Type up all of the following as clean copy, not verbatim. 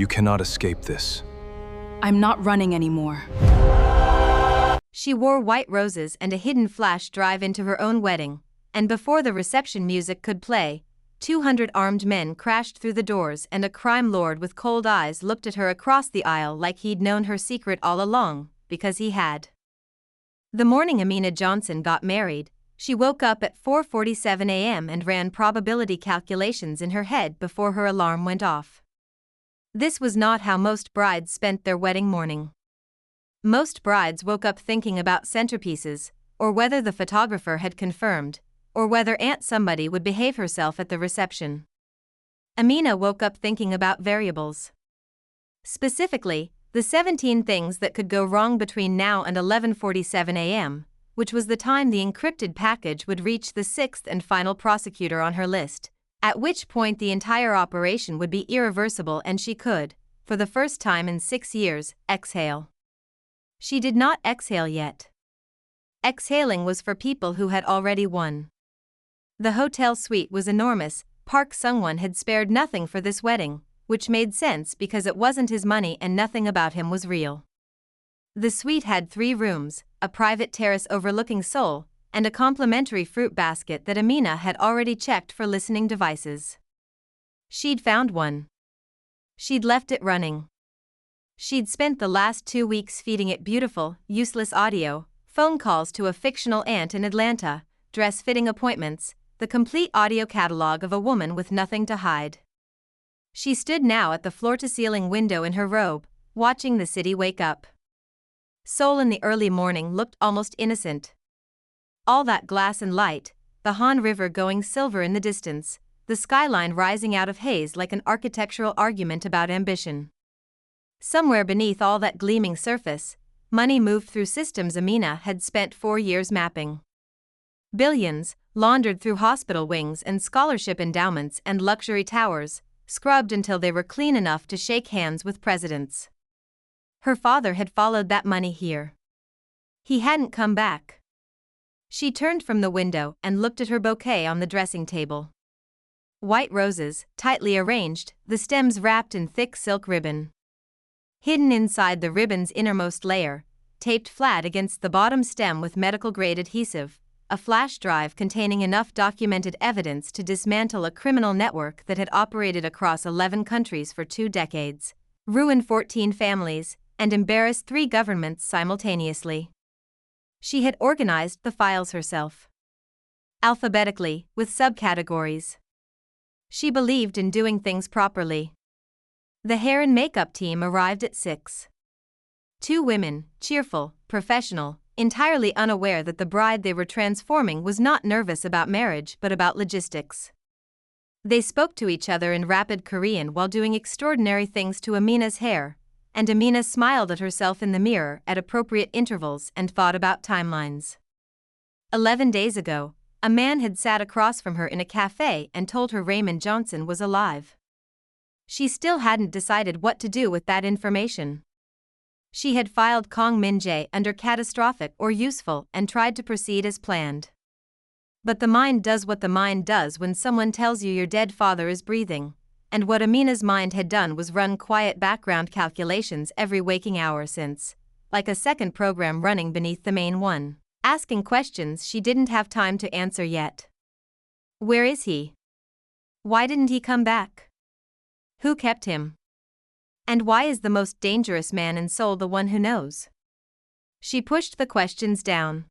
You cannot escape this. I'm not running anymore. She wore white roses and a hidden flash drive into her own wedding, and before the reception music could play, 200 armed men crashed through the doors and a crime lord with cold eyes looked at her across the aisle like he'd known her secret all along, because he had. The morning Amina Johnson got married, she woke up at 4:47 a.m. and ran probability calculations in her head before her alarm went off. This was not how most brides spent their wedding morning. Most brides woke up thinking about centerpieces, or whether the photographer had confirmed, or whether Aunt Somebody would behave herself at the reception. Amina woke up thinking about variables. Specifically, the 17 things that could go wrong between now and 11:47 a.m., which was the time the encrypted package would reach the sixth and final prosecutor on her list, at which point the entire operation would be irreversible and she could, for the first time in 6 years, exhale. She did not exhale yet. Exhaling was for people who had already won. The hotel suite was enormous. Park Sung-won had spared nothing for this wedding, which made sense because it wasn't his money and nothing about him was real. The suite had 3 rooms, a private terrace overlooking Seoul, and a complimentary fruit basket that Amina had already checked for listening devices. She'd found one. She'd left it running. She'd spent the last 2 weeks feeding it beautiful, useless audio, phone calls to a fictional aunt in Atlanta, dress-fitting appointments, the complete audio catalog of a woman with nothing to hide. She stood now at the floor-to-ceiling window in her robe, watching the city wake up. Seoul in the early morning looked almost innocent. All that glass and light, the Han River going silver in the distance, the skyline rising out of haze like an architectural argument about ambition. Somewhere beneath all that gleaming surface, money moved through systems Amina had spent 4 years mapping. Billions, laundered through hospital wings and scholarship endowments and luxury towers, scrubbed until they were clean enough to shake hands with presidents. Her father had followed that money here. He hadn't come back. She turned from the window and looked at her bouquet on the dressing table. White roses, tightly arranged, the stems wrapped in thick silk ribbon. Hidden inside the ribbon's innermost layer, taped flat against the bottom stem with medical-grade adhesive, a flash drive containing enough documented evidence to dismantle a criminal network that had operated across 11 countries for 2 decades, ruined 14 families, and embarrassed 3 governments simultaneously. She had organized the files herself. Alphabetically, with subcategories. She believed in doing things properly. The hair and makeup team arrived at 6. 2 women, cheerful, professional, entirely unaware that the bride they were transforming was not nervous about marriage but about logistics. They spoke to each other in rapid Korean while doing extraordinary things to Amina's hair, and Amina smiled at herself in the mirror at appropriate intervals and thought about timelines. 11 days ago, a man had sat across from her in a cafe and told her Raymond Johnson was alive. She still hadn't decided what to do with that information. She had filed Kong Min-jae under catastrophic or useful and tried to proceed as planned. But the mind does what the mind does when someone tells you your dead father is breathing, and what Amina's mind had done was run quiet background calculations every waking hour since, like a second program running beneath the main one, asking questions she didn't have time to answer yet. Where is he? Why didn't he come back? Who kept him? And why is the most dangerous man in Seoul the one who knows? She pushed the questions down.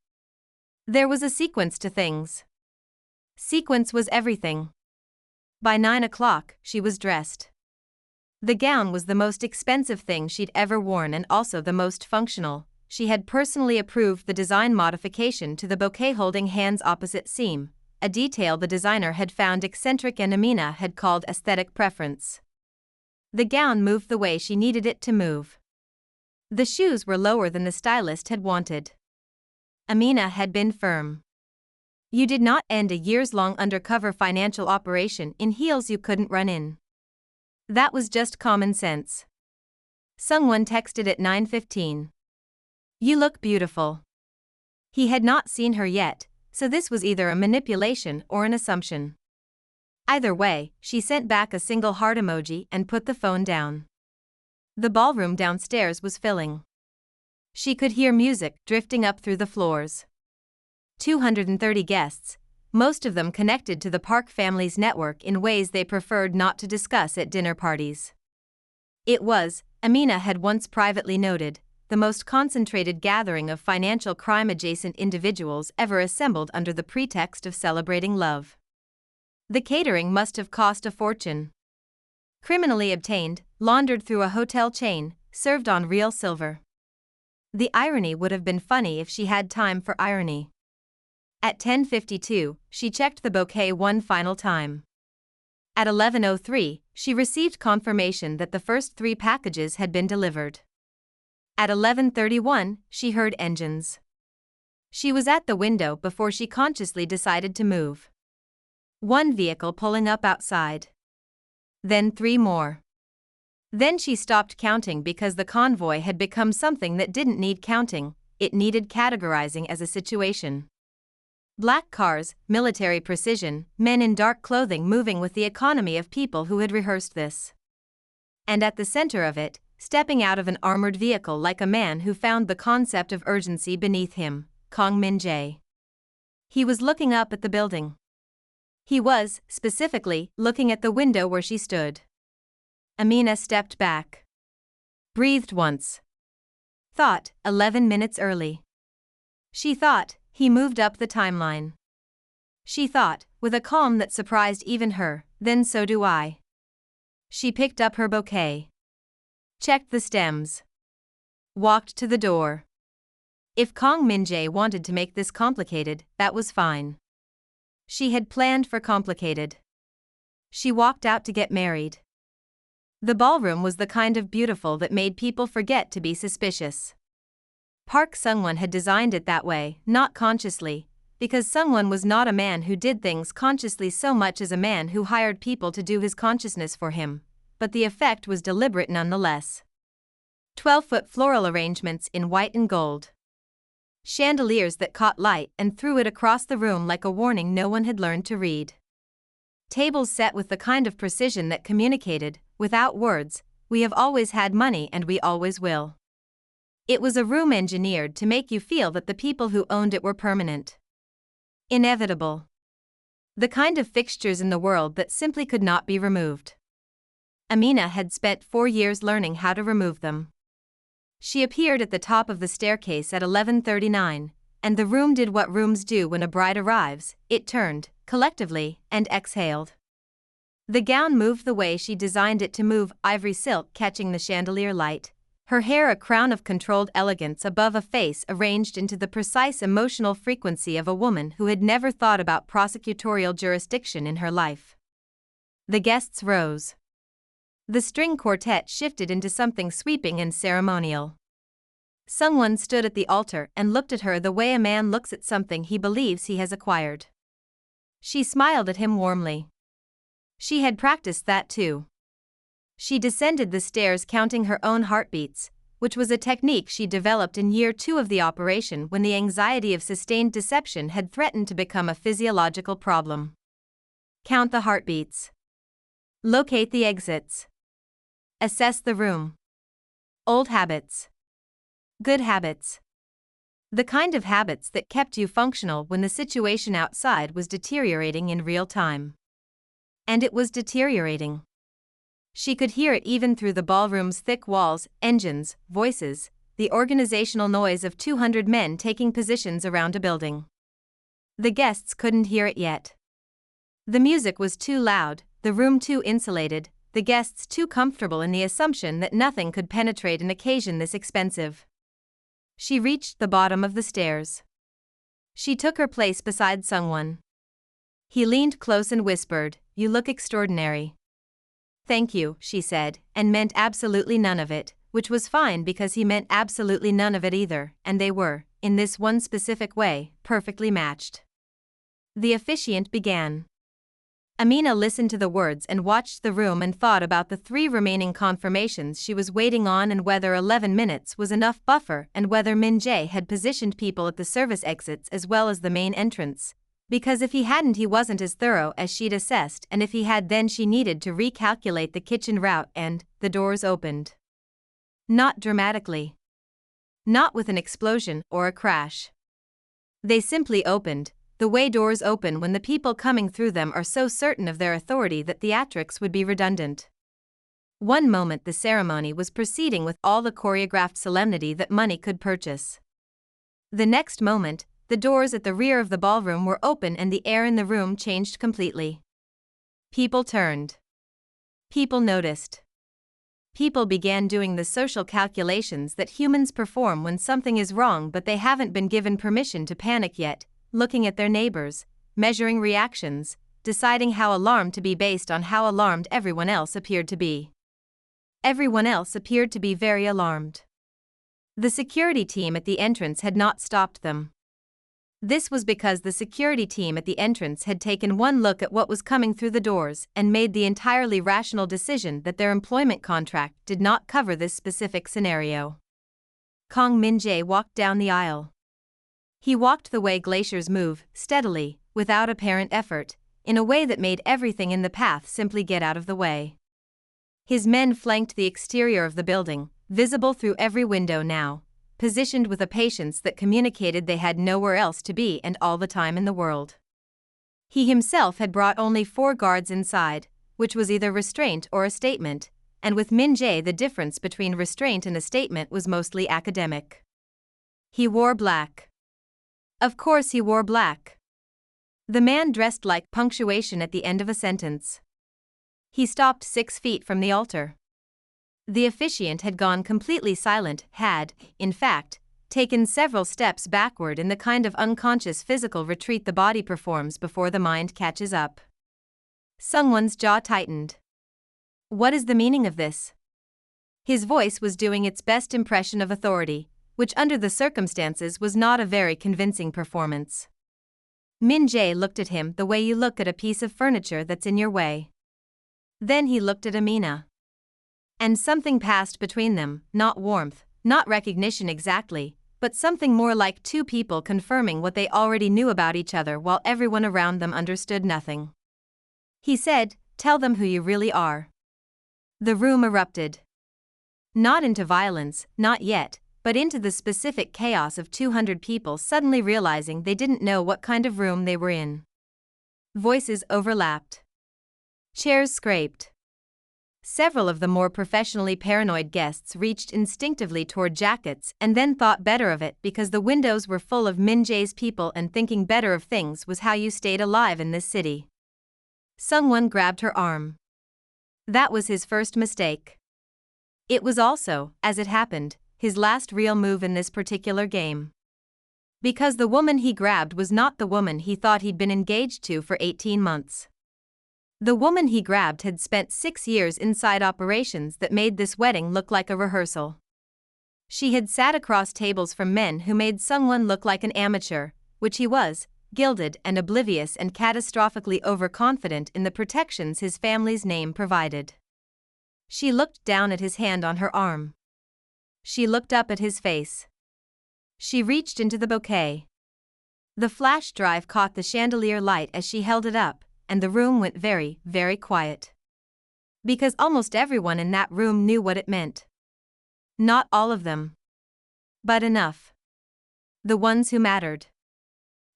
There was a sequence to things. Sequence was everything. By 9 o'clock, she was dressed. The gown was the most expensive thing she'd ever worn and also the most functional. She had personally approved the design modification to the bouquet-holding hands opposite seam, a detail the designer had found eccentric and Amina had called aesthetic preference. The gown moved the way she needed it to move. The shoes were lower than the stylist had wanted. Amina had been firm. You did not end a years-long undercover financial operation in heels you couldn't run in. That was just common sense. Sung-won texted at 9:15. You look beautiful. He had not seen her yet, so this was either a manipulation or an assumption. Either way, she sent back a single heart emoji and put the phone down. The ballroom downstairs was filling. She could hear music drifting up through the floors. 230 guests, most of them connected to the Park family's network in ways they preferred not to discuss at dinner parties. It was, Amina had once privately noted, the most concentrated gathering of financial crime-adjacent individuals ever assembled under the pretext of celebrating love. The catering must have cost a fortune. Criminally obtained, laundered through a hotel chain, served on real silver. The irony would have been funny if she had time for irony. At 10:52, she checked the bouquet one final time. At 11:03, she received confirmation that the first 3 packages had been delivered. At 11:31, she heard engines. She was at the window before she consciously decided to move. 1 vehicle pulling up outside. Then 3 more. Then she stopped counting because the convoy had become something that didn't need counting, it needed categorizing as a situation. Black cars, military precision, men in dark clothing moving with the economy of people who had rehearsed this. And at the center of it, stepping out of an armored vehicle like a man who found the concept of urgency beneath him, Kong Min-jae. He was looking up at the building. He was, specifically, looking at the window where she stood. Amina stepped back. Breathed once. Thought, 11 minutes early. She thought, he moved up the timeline. She thought, with a calm that surprised even her, then so do I. She picked up her bouquet. Checked the stems. Walked to the door. If Kong Min-jae wanted to make this complicated, that was fine. She had planned for complicated. She walked out to get married. The ballroom was the kind of beautiful that made people forget to be suspicious. Park Sung-won had designed it that way, not consciously, because Sung-won was not a man who did things consciously so much as a man who hired people to do his consciousness for him, but the effect was deliberate nonetheless. 12-foot floral arrangements in white and gold. Chandeliers that caught light and threw it across the room like a warning no one had learned to read. Tables set with the kind of precision that communicated, without words, we have always had money and we always will. It was a room engineered to make you feel that the people who owned it were permanent. Inevitable. The kind of fixtures in the world that simply could not be removed. Amina had spent 4 years learning how to remove them. She appeared at the top of the staircase at 11:39, and the room did what rooms do when a bride arrives, it turned, collectively, and exhaled. The gown moved the way she designed it to move, ivory silk catching the chandelier light, her hair a crown of controlled elegance above a face arranged into the precise emotional frequency of a woman who had never thought about prosecutorial jurisdiction in her life. The guests rose. The string quartet shifted into something sweeping and ceremonial. Sung-won stood at the altar and looked at her the way a man looks at something he believes he has acquired. She smiled at him warmly. She had practiced that too. She descended the stairs counting her own heartbeats, which was a technique she developed in year 2 of the operation when the anxiety of sustained deception had threatened to become a physiological problem. Count the heartbeats. Locate the exits. Assess the room. Old habits. Good habits. The kind of habits that kept you functional when the situation outside was deteriorating in real time. And it was deteriorating. She could hear it even through the ballroom's thick walls, engines, voices, the organizational noise of 200 men taking positions around a building. The guests couldn't hear it yet. The music was too loud, the room too insulated, the guests too comfortable in the assumption that nothing could penetrate an occasion this expensive. She reached the bottom of the stairs. She took her place beside Sung-won. He leaned close and whispered, "You look extraordinary." "Thank you," she said, and meant absolutely none of it, which was fine because he meant absolutely none of it either, and they were, in this one specific way, perfectly matched. The officiant began. Amina listened to the words and watched the room and thought about the 3 remaining confirmations she was waiting on and whether 11 minutes was enough buffer and whether Min-jae had positioned people at the service exits as well as the main entrance. Because if he hadn't he wasn't as thorough as she'd assessed, and if he had then she needed to recalculate the kitchen route and, the doors opened. Not dramatically. Not with an explosion or a crash. They simply opened, the way doors open when the people coming through them are so certain of their authority that theatrics would be redundant. One moment the ceremony was proceeding with all the choreographed solemnity that money could purchase. The next moment, the doors at the rear of the ballroom were open and the air in the room changed completely. People turned. People noticed. People began doing the social calculations that humans perform when something is wrong but they haven't been given permission to panic yet, looking at their neighbors, measuring reactions, deciding how alarmed to be based on how alarmed everyone else appeared to be. Everyone else appeared to be very alarmed. The security team at the entrance had not stopped them. This was because the security team at the entrance had taken one look at what was coming through the doors and made the entirely rational decision that their employment contract did not cover this specific scenario. Kang Min-jae walked down the aisle. He walked the way glaciers move, steadily, without apparent effort, in a way that made everything in the path simply get out of the way. His men flanked the exterior of the building, visible through every window now, positioned with a patience that communicated they had nowhere else to be and all the time in the world. He himself had brought only 4 guards inside, which was either restraint or a statement, and with Min-jae the difference between restraint and a statement was mostly academic. He wore black. Of course he wore black. The man dressed like punctuation at the end of a sentence. He stopped 6 feet from the altar. The officiant had gone completely silent, had, in fact, taken several steps backward in the kind of unconscious physical retreat the body performs before the mind catches up. Sungwon's jaw tightened. What is the meaning of this? His voice was doing its best impression of authority, which under the circumstances was not a very convincing performance. Min-jae looked at him the way you look at a piece of furniture that's in your way. Then he looked at Amina. And something passed between them, not warmth, not recognition exactly, but something more like 2 people confirming what they already knew about each other while everyone around them understood nothing. He said, "Tell them who you really are." The room erupted. Not into violence, not yet, but into the specific chaos of 200 people suddenly realizing they didn't know what kind of room they were in. Voices overlapped. Chairs scraped. Several of the more professionally paranoid guests reached instinctively toward jackets and then thought better of it because the windows were full of Min-jae's people and thinking better of things was how you stayed alive in this city. Sungwon grabbed her arm. That was his first mistake. It was also, as it happened, his last real move in this particular game. Because the woman he grabbed was not the woman he thought he'd been engaged to for 18 months. The woman he grabbed had spent 6 years inside operations that made this wedding look like a rehearsal. She had sat across tables from men who made Sungwon look like an amateur, which he was, gilded and oblivious and catastrophically overconfident in the protections his family's name provided. She looked down at his hand on her arm. She looked up at his face. She reached into the bouquet. The flash drive caught the chandelier light as she held it up, and the room went very, very quiet. Because almost everyone in that room knew what it meant. Not all of them. But enough. The ones who mattered.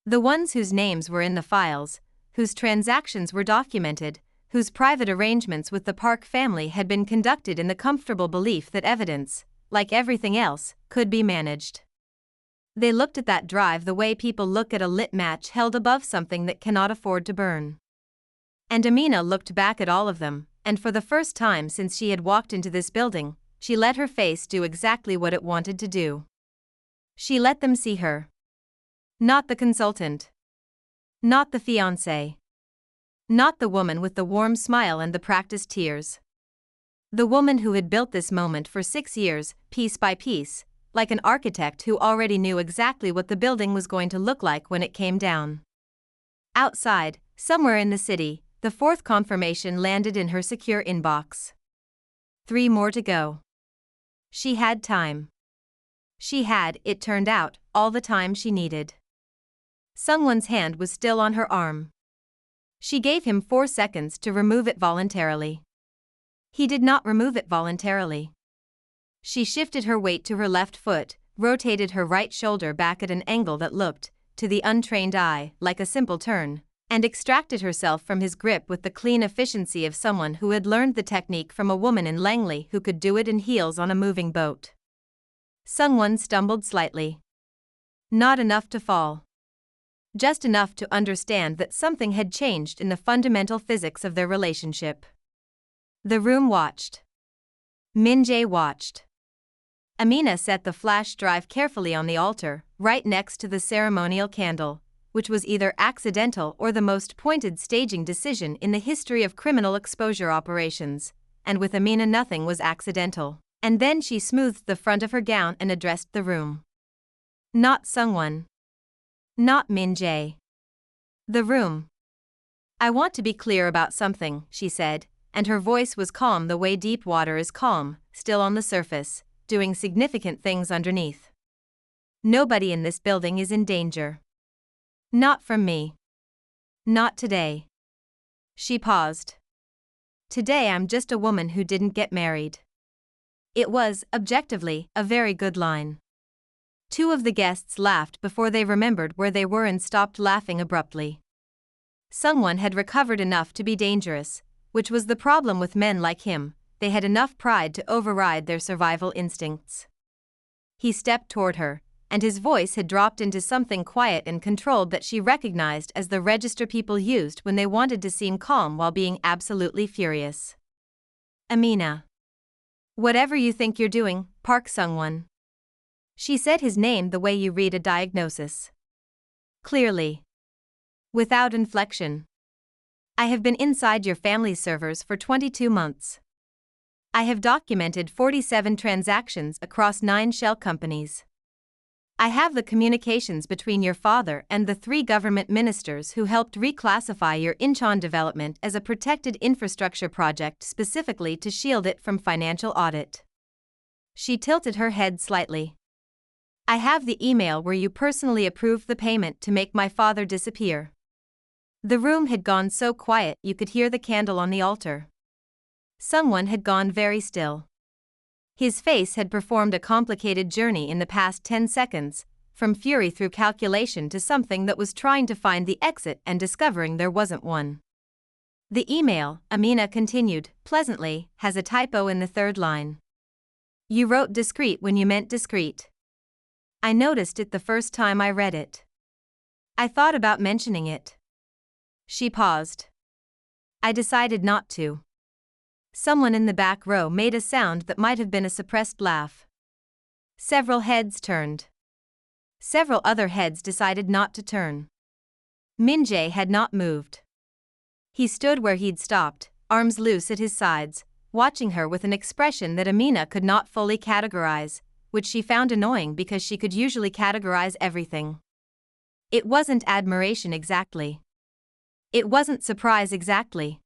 The ones whose names were in the files, whose transactions were documented, whose private arrangements with the Park family had been conducted in the comfortable belief that evidence, like everything else, could be managed. They looked at that drive the way people look at a lit match held above something that cannot afford to burn. And Amina looked back at all of them, and for the first time since she had walked into this building, she let her face do exactly what it wanted to do. She let them see her. Not the consultant. Not the fiancé. Not the woman with the warm smile and the practiced tears. The woman who had built this moment for 6 years, piece by piece, like an architect who already knew exactly what the building was going to look like when it came down. Outside, somewhere in the city, the 4th confirmation landed in her secure inbox. 3 more to go. She had time. She had, it turned out, all the time she needed. Sungwon's hand was still on her arm. She gave him 4 seconds to remove it voluntarily. He did not remove it voluntarily. She shifted her weight to her left foot, rotated her right shoulder back at an angle that looked, to the untrained eye, like a simple turn, and extracted herself from his grip with the clean efficiency of someone who had learned the technique from a woman in Langley who could do it in heels on a moving boat. Sungwon stumbled slightly. Not enough to fall. Just enough to understand that something had changed in the fundamental physics of their relationship. The room watched. Min-jae watched. Amina set the flash drive carefully on the altar, right next to the ceremonial candle, which was either accidental or the most pointed staging decision in the history of criminal exposure operations, and with Amina nothing was accidental. And then she smoothed the front of her gown and addressed the room. Not Sungwon. Not Min-jae. The room. I want to be clear about something, she said, and her voice was calm the way deep water is calm, still on the surface, doing significant things underneath. Nobody in this building is in danger. Not from me. Not today. She paused. Today I'm just a woman who didn't get married. It was, objectively, a very good line. Two of the guests laughed before they remembered where they were and stopped laughing abruptly. Someone had recovered enough to be dangerous, which was the problem with men like him. They had enough pride to override their survival instincts. He stepped toward her, and his voice had dropped into something quiet and controlled that she recognized as the register people used when they wanted to seem calm while being absolutely furious. Amina. Whatever you think you're doing, Park Sungwon. She said his name the way you read a diagnosis. Clearly. Without inflection. I have been inside your family's servers for 22 months. I have documented 47 transactions across 9 shell companies. I have the communications between your father and the 3 government ministers who helped reclassify your Incheon development as a protected infrastructure project specifically to shield it from financial audit. She tilted her head slightly. I have the email where you personally approved the payment to make my father disappear. The room had gone so quiet you could hear the candle on the altar. Someone had gone very still. His face had performed a complicated journey in the past 10 seconds, from fury through calculation to something that was trying to find the exit and discovering there wasn't one. The email, Amina continued, pleasantly, has a typo in the 3rd line. You wrote discreet when you meant discreet. I noticed it the first time I read it. I thought about mentioning it. She paused. I decided not to. Someone in the back row made a sound that might have been a suppressed laugh. Several heads turned. Several other heads decided not to turn. Min-jae had not moved. He stood where he'd stopped, arms loose at his sides, watching her with an expression that Amina could not fully categorize, which she found annoying because she could usually categorize everything. It wasn't admiration exactly. It wasn't surprise exactly.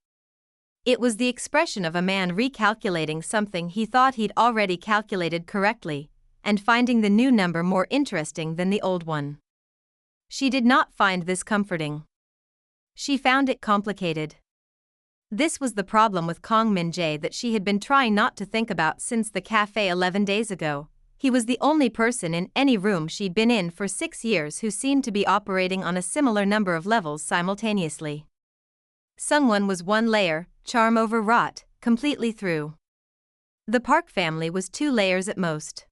It was the expression of a man recalculating something he thought he'd already calculated correctly, and finding the new number more interesting than the old one. She did not find this comforting. She found it complicated. This was the problem with Kang Min-jae that she had been trying not to think about since the cafe 11 days ago. He was the only person in any room she'd been in for 6 years who seemed to be operating on a similar number of levels simultaneously. Sungwon was 1 layer, charm overwrought, completely through. The Park family was 2 layers at most.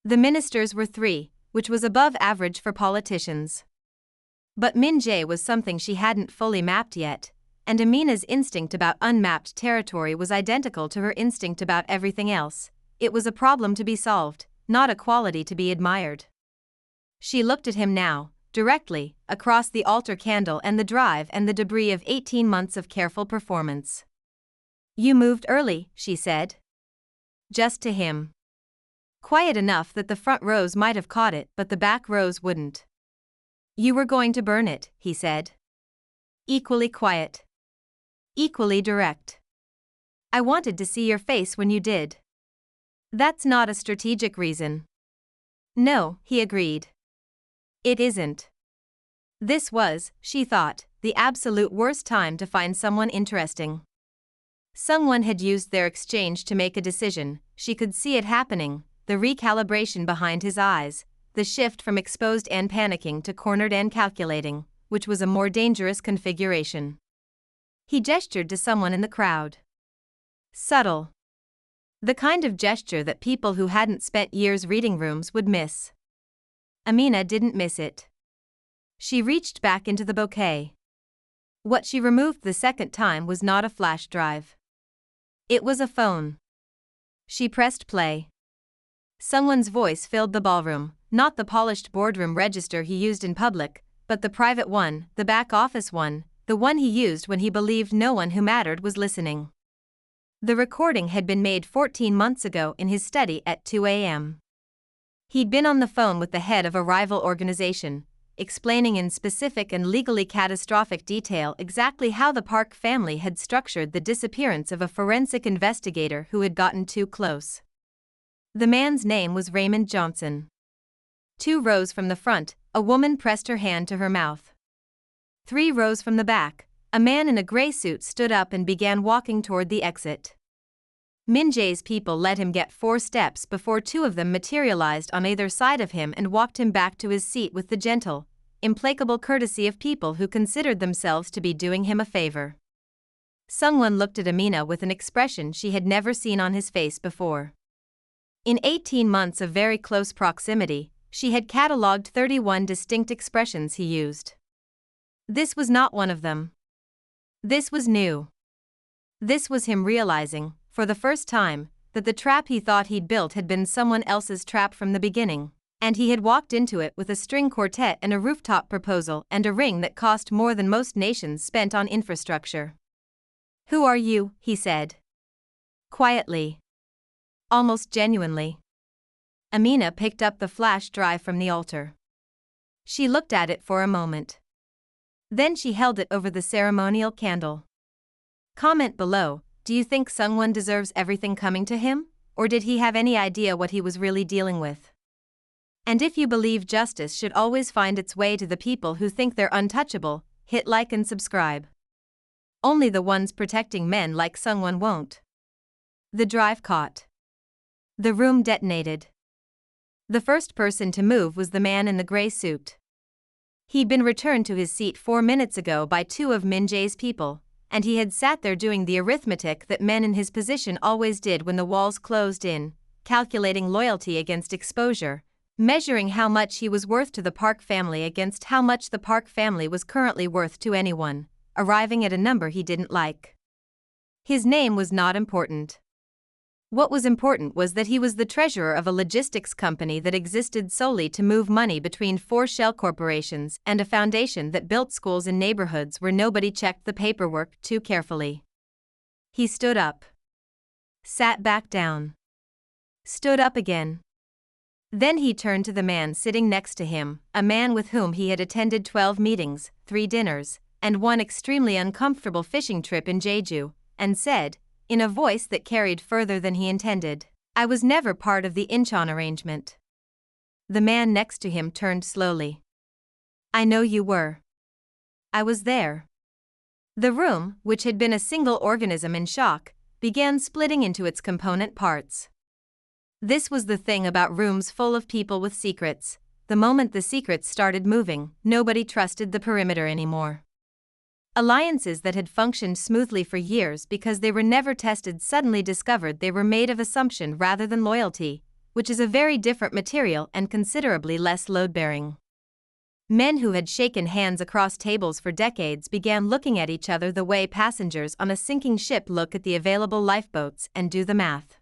The ministers were 3, which was above average for politicians. But Min-jae was something she hadn't fully mapped yet, and Amina's instinct about unmapped territory was identical to her instinct about everything else. It was a problem to be solved, not a quality to be admired. She looked at him now, directly, across the altar candle and the drive and the debris of 18 months of careful performance. You moved early, she said. Just to him. Quiet enough that the front rows might have caught it, but the back rows wouldn't. You were going to burn it, he said. Equally quiet. Equally direct. I wanted to see your face when you did. That's not a strategic reason. No, he agreed. It isn't. This was, she thought, the absolute worst time to find someone interesting. Someone had used their exchange to make a decision. she could see it happening, the recalibration behind his eyes, the shift from exposed and panicking to cornered and calculating, which was a more dangerous configuration. He gestured to someone in the crowd. Subtle. The kind of gesture that people who hadn't spent years reading rooms would miss. Amina didn't miss it. She reached back into the bouquet. What she removed the second time was not a flash drive. It was a phone. She pressed play. Someone's voice filled the ballroom, not the polished boardroom register he used in public, but the private one, the back office one, the one he used when he believed no one who mattered was listening. The recording had been made 14 months ago in his study at 2 a.m. He'd been on the phone with the head of a rival organization, explaining in specific and legally catastrophic detail exactly how the Park family had structured the disappearance of a forensic investigator who had gotten too close. The man's name was Raymond Johnson. 2 rows from the front, a woman pressed her hand to her mouth. 3 rows from the back, a man in a gray suit stood up and began walking toward the exit. Min Jae's people let him get 4 steps before 2 of them materialized on either side of him and walked him back to his seat with the gentle, implacable courtesy of people who considered themselves to be doing him a favor. Someone looked at Amina with an expression she had never seen on his face before. In 18 months of very close proximity, she had catalogued 31 distinct expressions he used. This was not one of them. This was new. This was him realizing, for the first time, that the trap he thought he'd built had been someone else's trap from the beginning, and he had walked into it with a string quartet and a rooftop proposal and a ring that cost more than most nations spent on infrastructure. "Who are you?" he said. Quietly. Almost genuinely. Amina picked up the flash drive from the altar. She looked at it for a moment. Then she held it over the ceremonial candle. Comment below, do you think Sungwon deserves everything coming to him, or did he have any idea what he was really dealing with? And if you believe justice should always find its way to the people who think they're untouchable, hit like and subscribe. Only the ones protecting men like Sungwon won't. The drive caught. The room detonated. The first person to move was the man in the gray suit. He'd been returned to his seat 4 minutes ago by 2 of Min Jae's people, and he had sat there doing the arithmetic that men in his position always did when the walls closed in, calculating loyalty against exposure, measuring how much he was worth to the Park family against how much the Park family was currently worth to anyone, arriving at a number he didn't like. His name was not important. What was important was that he was the treasurer of a logistics company that existed solely to move money between 4 shell corporations and a foundation that built schools in neighborhoods where nobody checked the paperwork too carefully. He stood up. Sat back down. Stood up again. Then he turned to the man sitting next to him, a man with whom he had attended 12 meetings, 3 dinners, and 1 extremely uncomfortable fishing trip in Jeju, and said, in a voice that carried further than he intended, "I was never part of the Incheon arrangement." The man next to him turned slowly. "I know you were. I was there." The room, which had been a single organism in shock, began splitting into its component parts. This was the thing about rooms full of people with secrets. The moment the secrets started moving, nobody trusted the perimeter anymore. Alliances that had functioned smoothly for years because they were never tested suddenly discovered they were made of assumption rather than loyalty, which is a very different material and considerably less load-bearing. Men who had shaken hands across tables for decades began looking at each other the way passengers on a sinking ship look at the available lifeboats and do the math.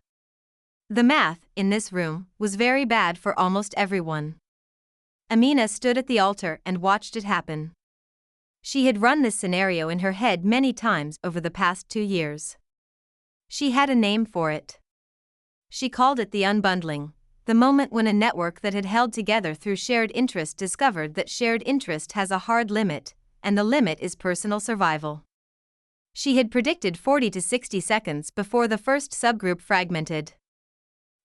The math, in this room, was very bad for almost everyone. Amina stood at the altar and watched it happen. She had run this scenario in her head many times over the past 2 years. She had a name for it. She called it the unbundling, the moment when a network that had held together through shared interest discovered that shared interest has a hard limit, and the limit is personal survival. She had predicted 40 to 60 seconds before the first subgroup fragmented.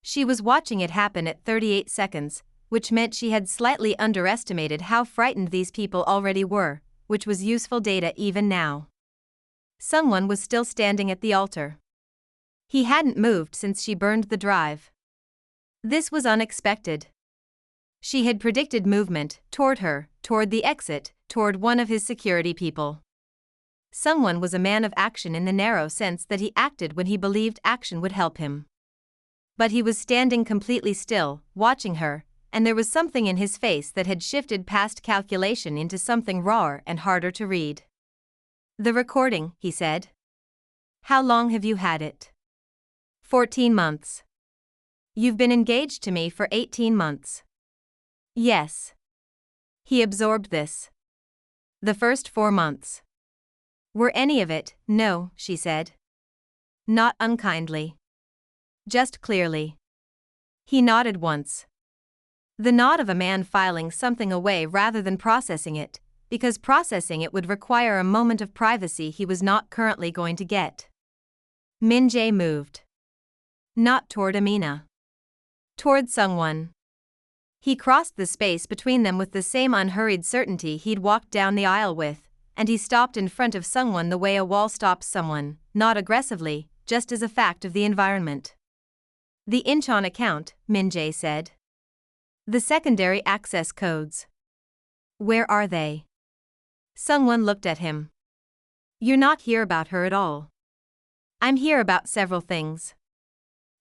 She was watching it happen at 38 seconds, which meant she had slightly underestimated how frightened these people already were, which was useful data even now. Someone was still standing at the altar. He hadn't moved since she burned the drive. This was unexpected. She had predicted movement toward her, toward the exit, toward one of his security people. Someone was a man of action in the narrow sense that he acted when he believed action would help him. But he was standing completely still, watching her, and there was something in his face that had shifted past calculation into something rawer and harder to read. "The recording," he said. "How long have you had it?" 14 months. "You've been engaged to me for 18 months. Yes. He absorbed this. "The first 4 months. Were any of it?" "No," she said. Not unkindly. Just clearly. He nodded once. The nod of a man filing something away rather than processing it, because processing it would require a moment of privacy he was not currently going to get. Min-jae moved. Not toward Amina. Toward someone. He crossed the space between them with the same unhurried certainty he'd walked down the aisle with, and he stopped in front of someone the way a wall stops someone, not aggressively, just as a fact of the environment. "The Incheon account," Min-jae said. "The secondary access codes. Where are they?" Someone looked at him. "You're not here about her at all." "I'm here about several things.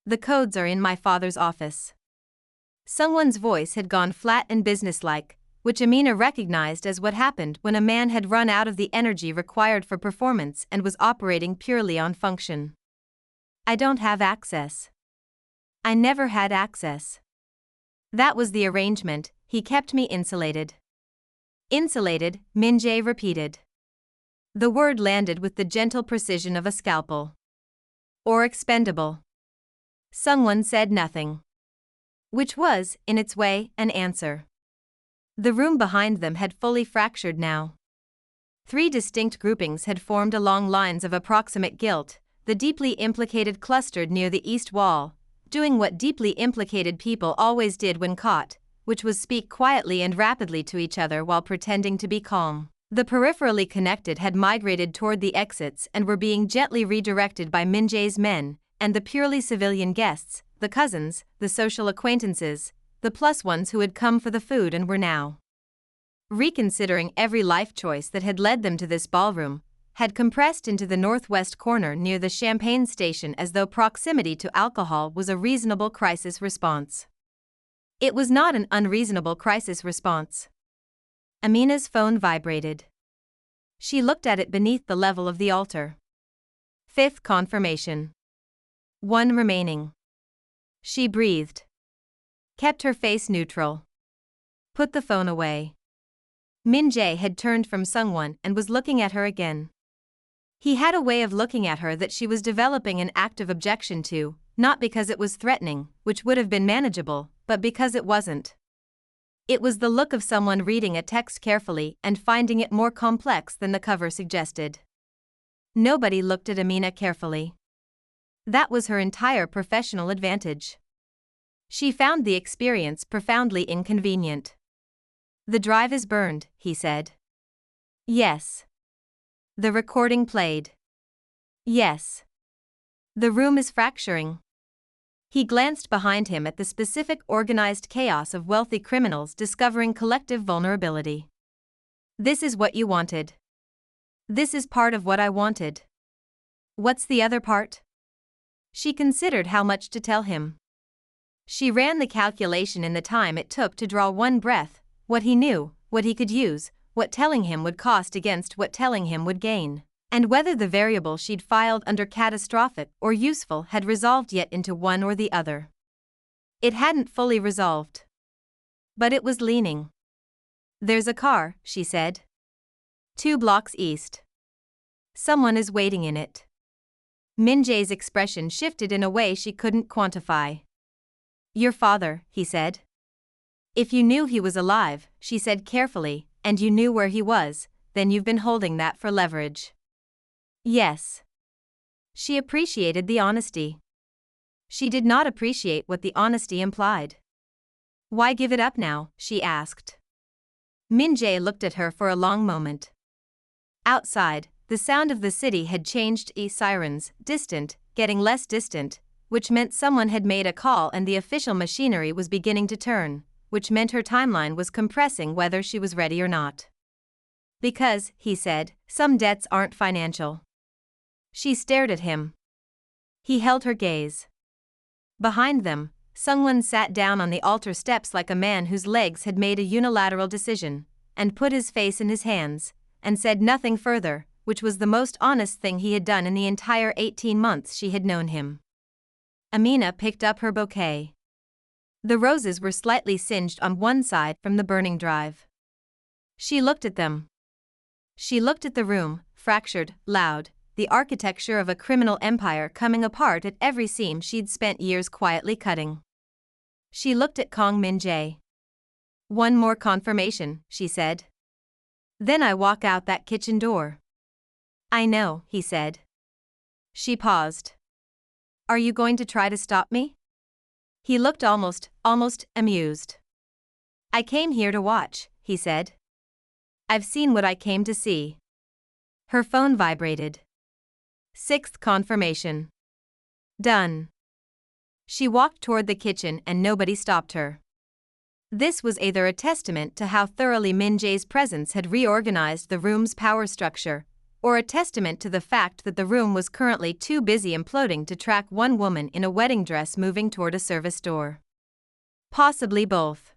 The codes are in my father's office." Someone's voice had gone flat and businesslike, which Amina recognized as what happened when a man had run out of the energy required for performance and was operating purely on function. "I don't have access. I never had access. That was the arrangement, he kept me insulated." "Insulated," Min-jae repeated. The word landed with the gentle precision of a scalpel. "Or expendable." Someone said nothing. Which was, in its way, an answer. The room behind them had fully fractured now. 3 distinct groupings had formed along lines of approximate guilt, the deeply implicated clustered near the east wall, doing what deeply implicated people always did when caught, which was speak quietly and rapidly to each other while pretending to be calm. The peripherally connected had migrated toward the exits and were being gently redirected by Min-jae's men, and the purely civilian guests, the cousins, the social acquaintances, the plus ones who had come for the food and were now reconsidering every life choice that had led them to this ballroom, had compressed into the northwest corner near the champagne station as though proximity to alcohol was a reasonable crisis response. It was not an unreasonable crisis response. Amina's phone vibrated. She looked at it beneath the level of the altar. 5th confirmation. 1 remaining. She breathed. Kept her face neutral. Put the phone away. Min-jae had turned from someone and was looking at her again. He had a way of looking at her that she was developing an active objection to, not because it was threatening, which would have been manageable, but because it wasn't. It was the look of someone reading a text carefully and finding it more complex than the cover suggested. Nobody looked at Amina carefully. That was her entire professional advantage. She found the experience profoundly inconvenient. "The drive is burned," he said. "Yes." "The recording played." "Yes." "The room is fracturing." He glanced behind him at the specific organized chaos of wealthy criminals discovering collective vulnerability. "This is what you wanted." "This is part of what I wanted." "What's the other part?" She considered how much to tell him. She ran the calculation in the time it took to draw one breath, what he knew, what he could use, what telling him would cost against what telling him would gain, and whether the variable she'd filed under catastrophic or useful had resolved yet into one or the other. It hadn't fully resolved. But it was leaning. "There's a car," she said. 2 blocks east. Someone is waiting in it. Min-jae's expression shifted in a way she couldn't quantify. "Your father," he said. "If you knew he was alive," she said carefully, "and you knew where he was, then you've been holding that for leverage." "Yes." She appreciated the honesty. She did not appreciate what the honesty implied. "Why give it up now?" she asked. Min-jae looked at her for a long moment. Outside, the sound of the city had changed. Sirens, distant, getting less distant, which meant someone had made a call and the official machinery was beginning to turn, which meant her timeline was compressing whether she was ready or not. Because, he said, some debts aren't financial. She stared at him. He held her gaze. Behind them, someone sat down on the altar steps like a man whose legs had made a unilateral decision, and put his face in his hands, and said nothing further, which was the most honest thing he had done in the entire 18 months she had known him. Amina picked up her bouquet. The roses were slightly singed on one side from the burning drive. She looked at them. She looked at the room, fractured, loud, the architecture of a criminal empire coming apart at every seam she'd spent years quietly cutting. She looked at Kong Min-jae. One more confirmation, she said. Then I walk out that kitchen door. I know, he said. She paused. Are you going to try to stop me? He looked almost amused. I came here to watch, he said. I've seen what I came to see. Her phone vibrated. 6th confirmation. Done. She walked toward the kitchen and nobody stopped her. This was either a testament to how thoroughly Min-jae's presence had reorganized the room's power structure, or a testament to the fact that the room was currently too busy imploding to track one woman in a wedding dress moving toward a service door. Possibly both.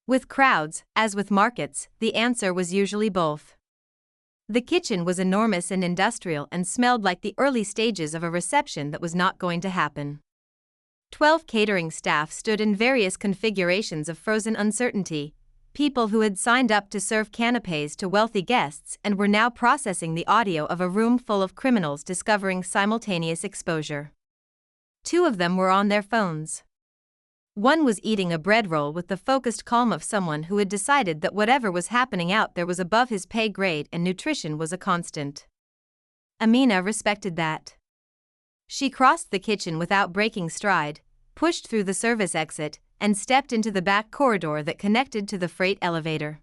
With crowds, as with markets, the answer was usually both. The kitchen was enormous and industrial and smelled like the early stages of a reception that was not going to happen. 12 catering staff stood in various configurations of frozen uncertainty, people who had signed up to serve canapés to wealthy guests and were now processing the audio of a room full of criminals discovering simultaneous exposure. 2 of them were on their phones. One was eating a bread roll with the focused calm of someone who had decided that whatever was happening out there was above his pay grade and nutrition was a constant. Amina respected that. She crossed the kitchen without breaking stride, pushed through the service exit, and stepped into the back corridor that connected to the freight elevator.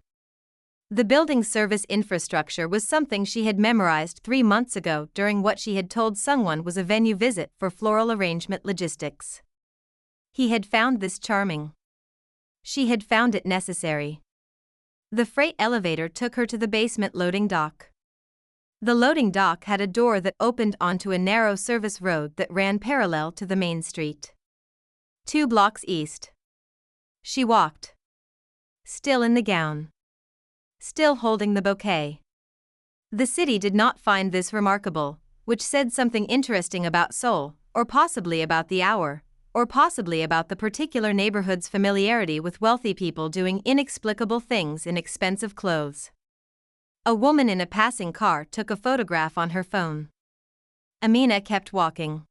The building's service infrastructure was something she had memorized 3 months ago during what she had told someone was a venue visit for floral arrangement logistics. He had found this charming. She had found it necessary. The freight elevator took her to the basement loading dock. The loading dock had a door that opened onto a narrow service road that ran parallel to the main street. 2 blocks east. She walked. Still in the gown. Still holding the bouquet. The city did not find this remarkable, which said something interesting about Seoul, or possibly about the hour, or possibly about the particular neighborhood's familiarity with wealthy people doing inexplicable things in expensive clothes. A woman in a passing car took a photograph on her phone. Amina kept walking.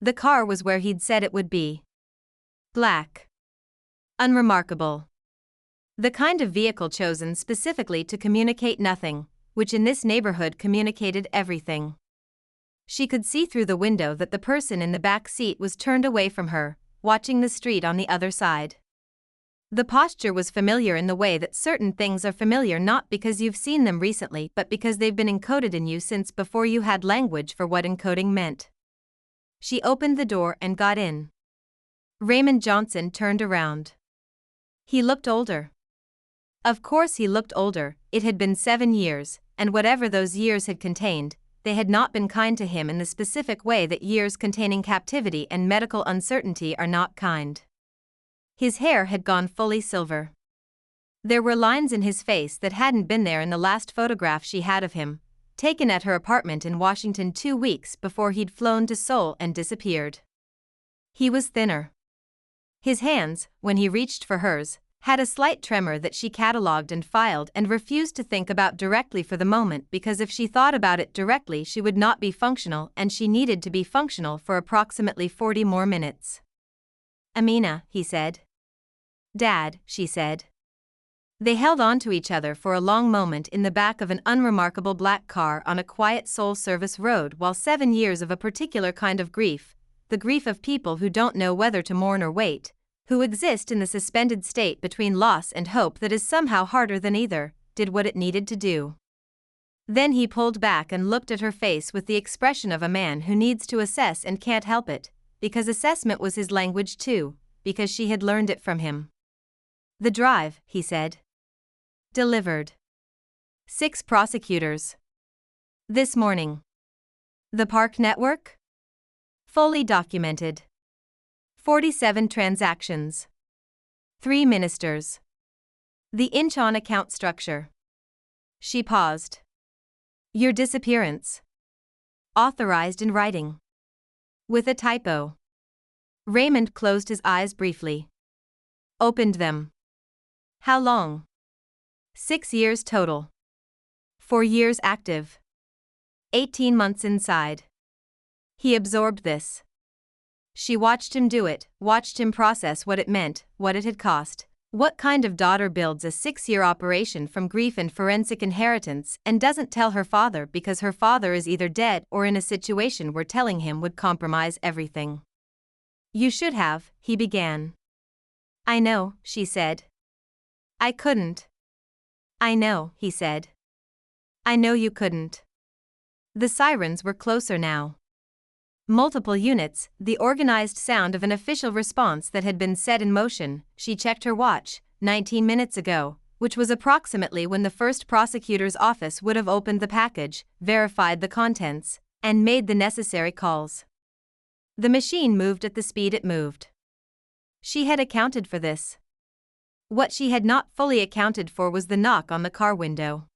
The car was where he'd said it would be. Black. Unremarkable. The kind of vehicle chosen specifically to communicate nothing, which in this neighborhood communicated everything. She could see through the window that the person in the back seat was turned away from her, watching the street on the other side. The posture was familiar in the way that certain things are familiar not because you've seen them recently but because they've been encoded in you since before you had language for what encoding meant. She opened the door and got in. Raymond Johnson turned around. He looked older. Of course he looked older, it had been 7 years, and whatever those years had contained, they had not been kind to him in the specific way that years containing captivity and medical uncertainty are not kind. His hair had gone fully silver. There were lines in his face that hadn't been there in the last photograph she had of him, taken at her apartment in Washington 2 weeks before he'd flown to Seoul and disappeared. He was thinner. His hands, when he reached for hers, had a slight tremor that she catalogued and filed and refused to think about directly for the moment because if she thought about it directly she would not be functional and she needed to be functional for approximately 40 more minutes. Amina, he said. Dad, she said. They held on to each other for a long moment in the back of an unremarkable black car on a quiet Seoul service road while 7 years of a particular kind of grief, the grief of people who don't know whether to mourn or wait, who exist in the suspended state between loss and hope that is somehow harder than either, did what it needed to do. Then he pulled back and looked at her face with the expression of a man who needs to assess and can't help it, because assessment was his language too, because she had learned it from him. "The drive," he said. "Delivered. 6 prosecutors. This morning. The park network? Fully documented. 47 transactions. 3 ministers. The inch-on account structure." She paused. "Your disappearance. Authorized in writing. With a typo." Raymond closed his eyes briefly. Opened them. "How long?" 6 years total. 4 years active. 18 months inside. He absorbed this. She watched him do it, watched him process what it meant, what it had cost. What kind of daughter builds a 6-year operation from grief and forensic inheritance and doesn't tell her father because her father is either dead or in a situation where telling him would compromise everything? "You should have," he began. "I know," she said. "I couldn't." "I know," he said. "I know you couldn't." The sirens were closer now. Multiple units, the organized sound of an official response that had been set in motion. She checked her watch, 19 minutes ago, which was approximately when the first prosecutor's office would have opened the package, verified the contents, and made the necessary calls. The machine moved at the speed it moved. She had accounted for this. What she had not fully accounted for was the knock on the car window.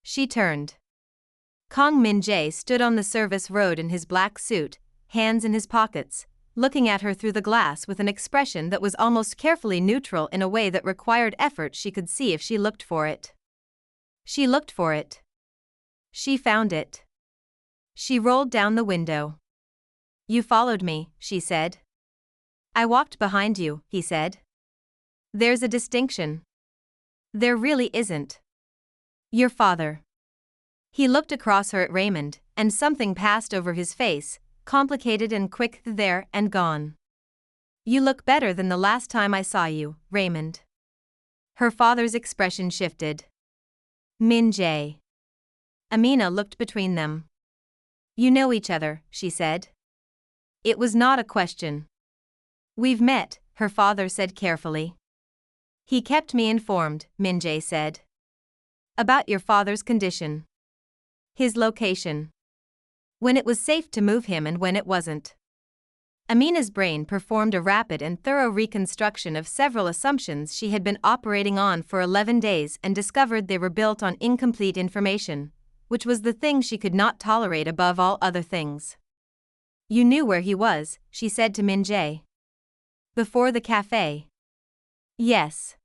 She turned. Kong Min-jae stood on the service road in his black suit, hands in his pockets, looking at her through the glass with an expression that was almost carefully neutral in a way that required effort. She could see if she looked for it. She looked for it. She found it. She rolled down the window. "You followed me," she said. "I walked behind you," he said. "There's a distinction." "There really isn't." "Your father." He looked across her at Raymond, and something passed over his face, complicated and quick, there and gone. "You look better than the last time I saw you, Raymond." Her father's expression shifted. Min-jae. Amina looked between them. "You know each other," she said. It was not a question. "We've met," her father said carefully. "He kept me informed," Min-jae said. "About your father's condition. His location. When it was safe to move him and when it wasn't." Amina's brain performed a rapid and thorough reconstruction of several assumptions she had been operating on for 11 days and discovered they were built on incomplete information, which was the thing she could not tolerate above all other things. "You knew where he was," she said to Min-jae. "Before the cafe." "Yes."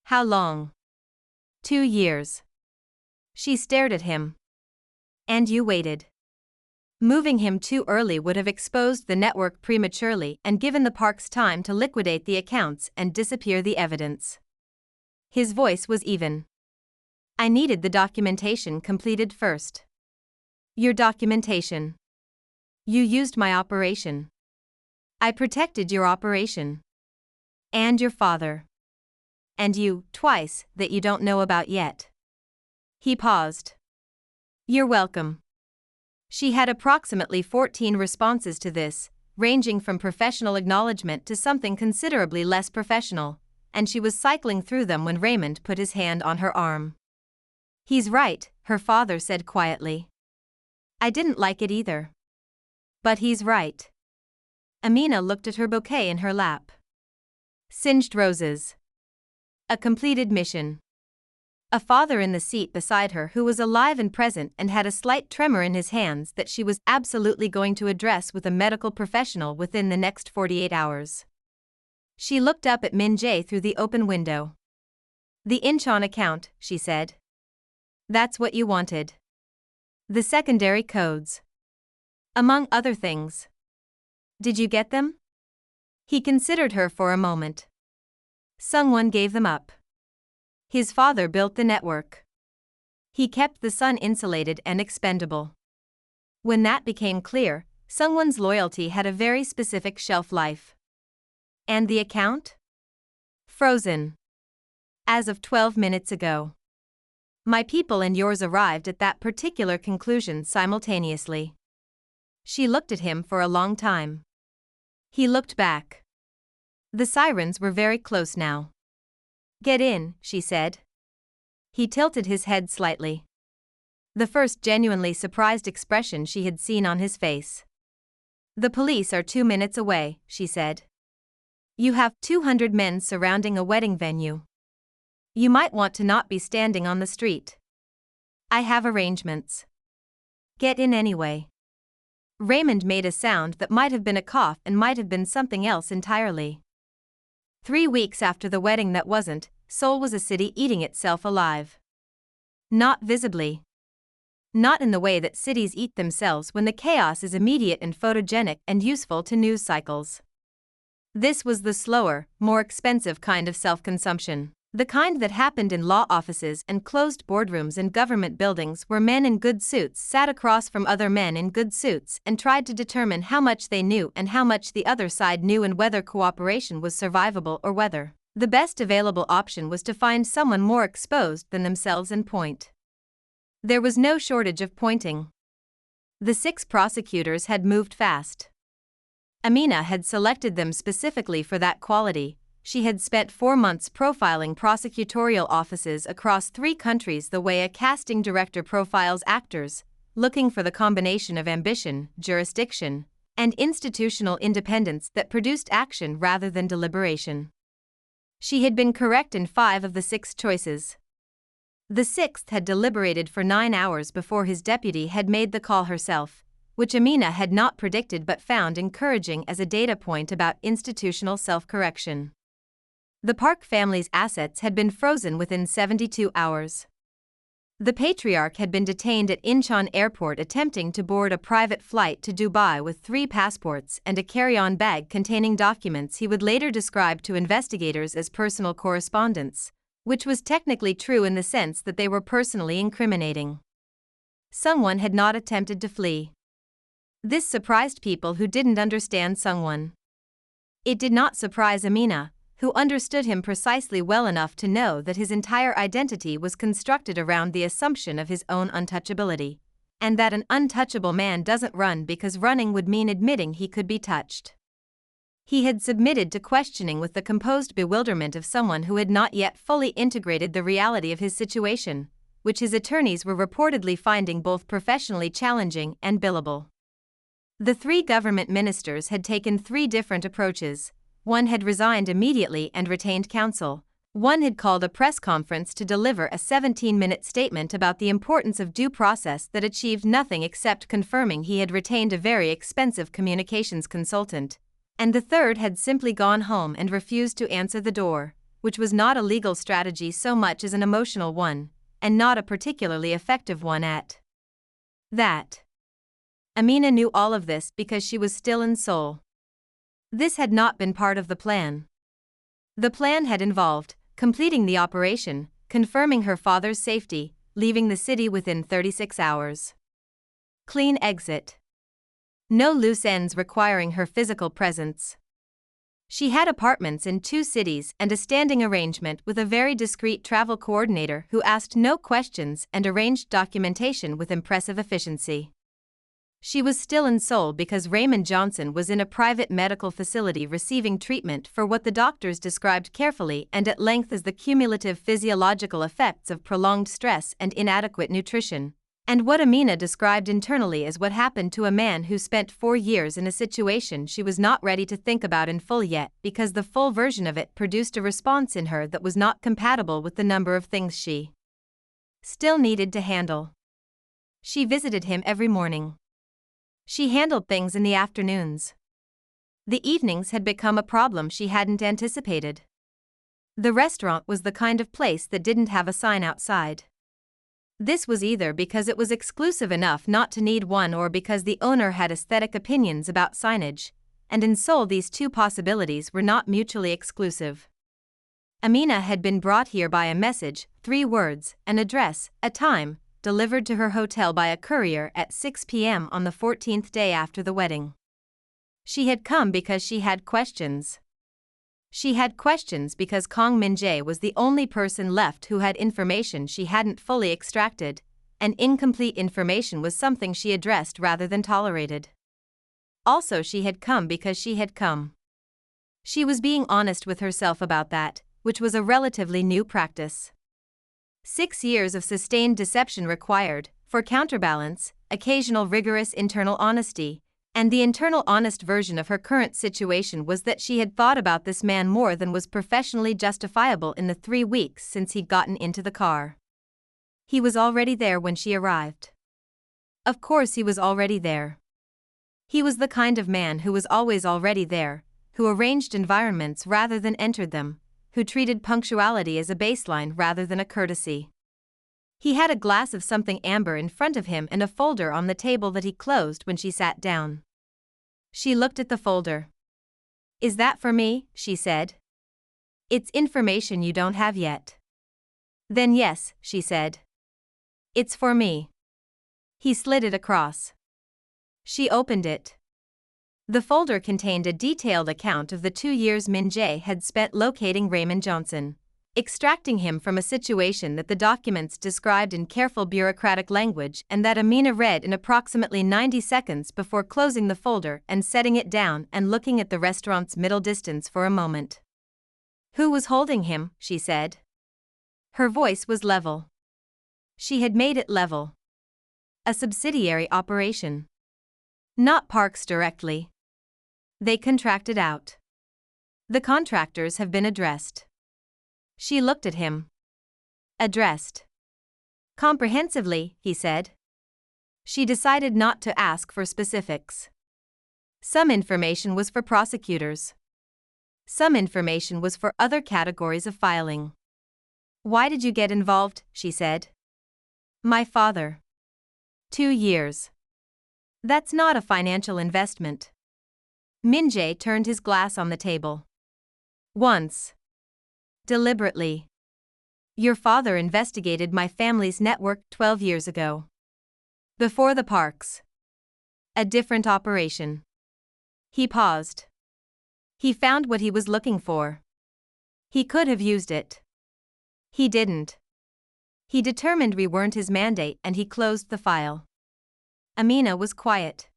"How long?" 2 years. She stared at him. "And you waited." Moving him too early would have exposed the network prematurely and given the parks time to liquidate the accounts and disappear the evidence. His voice was even. "I needed the documentation completed first." "Your documentation." "You used my operation." "I protected your operation." "And your father." "And you, twice, that you don't know about yet." He paused. "You're welcome." She had approximately 14 responses to this, ranging from professional acknowledgement to something considerably less professional, and she was cycling through them when Raymond put his hand on her arm. "He's right," her father said quietly. "I didn't like it either. But he's right." Amina looked at her bouquet in her lap. Singed roses. A completed mission. A father in the seat beside her who was alive and present and had a slight tremor in his hands that she was absolutely going to address with a medical professional within the next 48 hours. She looked up at Min-jae through the open window. "The inch-on account," she said. "That's what you wanted. The secondary codes. Among other things. Did you get them?" He considered her for a moment. "Someone gave them up. His father built the network. He kept the son insulated and expendable. When that became clear, someone's loyalty had a very specific shelf life. And the account? Frozen. As of 12 minutes ago. My people and yours arrived at that particular conclusion simultaneously. She looked at him for a long time. He looked back. The sirens were very close now. Get in, she said. He tilted his head slightly. The first genuinely surprised expression she had seen on his face. The police are 2 minutes away, she said. You have 200 men surrounding a wedding venue. You might want to not be standing on the street. I have arrangements. Get in anyway. Raymond made a sound that might have been a cough and might have been something else entirely. 3 weeks after the wedding that wasn't, Seoul was a city eating itself alive. Not visibly. Not in the way that cities eat themselves when the chaos is immediate and photogenic and useful to news cycles. This was the slower, more expensive kind of self-consumption. The kind that happened in law offices and closed boardrooms in government buildings where men in good suits sat across from other men in good suits and tried to determine how much they knew and how much the other side knew and whether cooperation was survivable or whether the best available option was to find someone more exposed than themselves and point. There was no shortage of pointing. The 6 prosecutors had moved fast. Amina had selected them specifically for that quality. She had spent 4 months profiling prosecutorial offices across 3 countries the way a casting director profiles actors, looking for the combination of ambition, jurisdiction, and institutional independence that produced action rather than deliberation. She had been correct in 5 of the 6 choices. The 6th had deliberated for 9 hours before his deputy had made the call herself, which Amina had not predicted but found encouraging as a data point about institutional self-correction. The Park family's assets had been frozen within 72 hours. The patriarch had been detained at Incheon Airport attempting to board a private flight to Dubai with 3 passports and a carry-on bag containing documents he would later describe to investigators as personal correspondence, which was technically true in the sense that they were personally incriminating. Sungwon had not attempted to flee. This surprised people who didn't understand Sungwon. It did not surprise Amina, who understood him precisely well enough to know that his entire identity was constructed around the assumption of his own untouchability, and that an untouchable man doesn't run because running would mean admitting he could be touched. He had submitted to questioning with the composed bewilderment of someone who had not yet fully integrated the reality of his situation, which his attorneys were reportedly finding both professionally challenging and billable. The 3 government ministers had taken 3 different approaches. One had resigned immediately and retained counsel. One had called a press conference to deliver a 17-minute statement about the importance of due process that achieved nothing except confirming he had retained a very expensive communications consultant. And the third had simply gone home and refused to answer the door, which was not a legal strategy so much as an emotional one, and not a particularly effective one at that. Amina knew all of this because she was still in Seoul. This had not been part of the plan. The plan had involved completing the operation, confirming her father's safety, leaving the city within 36 hours. Clean exit. No loose ends requiring her physical presence. She had apartments in 2 cities and a standing arrangement with a very discreet travel coordinator who asked no questions and arranged documentation with impressive efficiency. She was still in Seoul because Raymond Johnson was in a private medical facility receiving treatment for what the doctors described carefully and at length as the cumulative physiological effects of prolonged stress and inadequate nutrition, and what Amina described internally as what happened to a man who spent 4 years in a situation she was not ready to think about in full yet because the full version of it produced a response in her that was not compatible with the number of things she still needed to handle. She visited him every morning. She handled things in the afternoons. The evenings had become a problem she hadn't anticipated. The restaurant was the kind of place that didn't have a sign outside. This was either because it was exclusive enough not to need one or because the owner had aesthetic opinions about signage, and in Seoul these 2 possibilities were not mutually exclusive. Amina had been brought here by a message, 3 words, an address, a time, delivered to her hotel by a courier at 6 p.m. on the 14th day after the wedding. She had come because she had questions. She had questions because Kong Min-jae was the only person left who had information she hadn't fully extracted, and incomplete information was something she addressed rather than tolerated. Also, she had come because she had come. She was being honest with herself about that, which was a relatively new practice. 6 years of sustained deception required, for counterbalance, occasional rigorous internal honesty, and the internal honest version of her current situation was that she had thought about this man more than was professionally justifiable in the 3 weeks since he'd gotten into the car. He was already there when she arrived. Of course he was already there. He was the kind of man who was always already there, who arranged environments rather than entered them, who treated punctuality as a baseline rather than a courtesy. He had a glass of something amber in front of him and a folder on the table that he closed when she sat down. She looked at the folder. "Is that for me?" she said. "It's information you don't have yet." "Then yes," she said. "It's for me." He slid it across. She opened it. The folder contained a detailed account of the 2 years Min-jae had spent locating Raymond Johnson, extracting him from a situation that the documents described in careful bureaucratic language and that Amina read in approximately 90 seconds before closing the folder and setting it down and looking at the restaurant's middle distance for a moment. "Who was holding him?" she said. Her voice was level. She had made it level. A subsidiary operation. Not Parks directly. They contracted out. The contractors have been addressed. She looked at him. Addressed. Comprehensively, he said. She decided not to ask for specifics. Some information was for prosecutors. Some information was for other categories of filing. "Why did you get involved?" she said. "My father." 2 years. That's not a financial investment. Min-jae turned his glass on the table. Once. Deliberately. Your father investigated my family's network 12 years ago. Before the Parks. A different operation. He paused. He found what he was looking for. He could have used it. He didn't. He determined we weren't his mandate and he closed the file. Amina was quiet.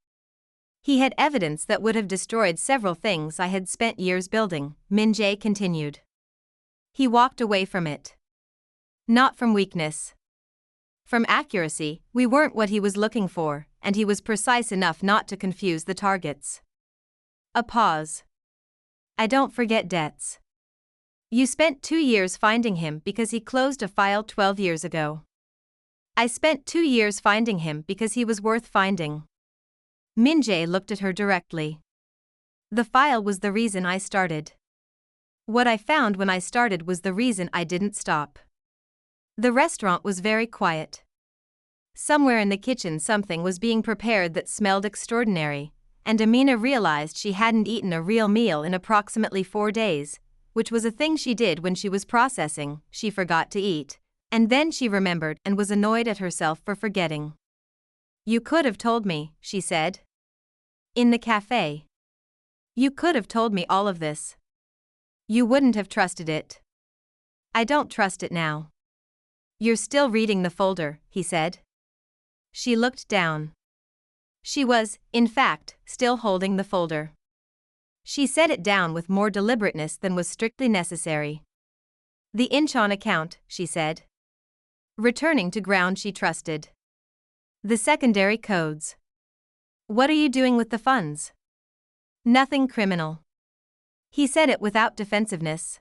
He had evidence that would have destroyed several things I had spent years building, Min-jae continued. He walked away from it. Not from weakness. From accuracy, we weren't what he was looking for, and he was precise enough not to confuse the targets. A pause. I don't forget debts. You spent 2 years finding him because he closed a file 12 years ago. I spent 2 years finding him because he was worth finding. Min-jae looked at her directly. The file was the reason I started. What I found when I started was the reason I didn't stop. The restaurant was very quiet. Somewhere in the kitchen something was being prepared that smelled extraordinary, and Amina realized she hadn't eaten a real meal in approximately 4 days, which was a thing she did when she was processing. She forgot to eat, and then she remembered and was annoyed at herself for forgetting. You could have told me, she said. In the cafe. You could have told me all of this. You wouldn't have trusted it. I don't trust it now. You're still reading the folder, he said. She looked down. She was, in fact, still holding the folder. She set it down with more deliberateness than was strictly necessary. The Incheon account, she said. Returning to ground she trusted. The secondary codes. What are you doing with the funds? Nothing criminal. He said it without defensiveness.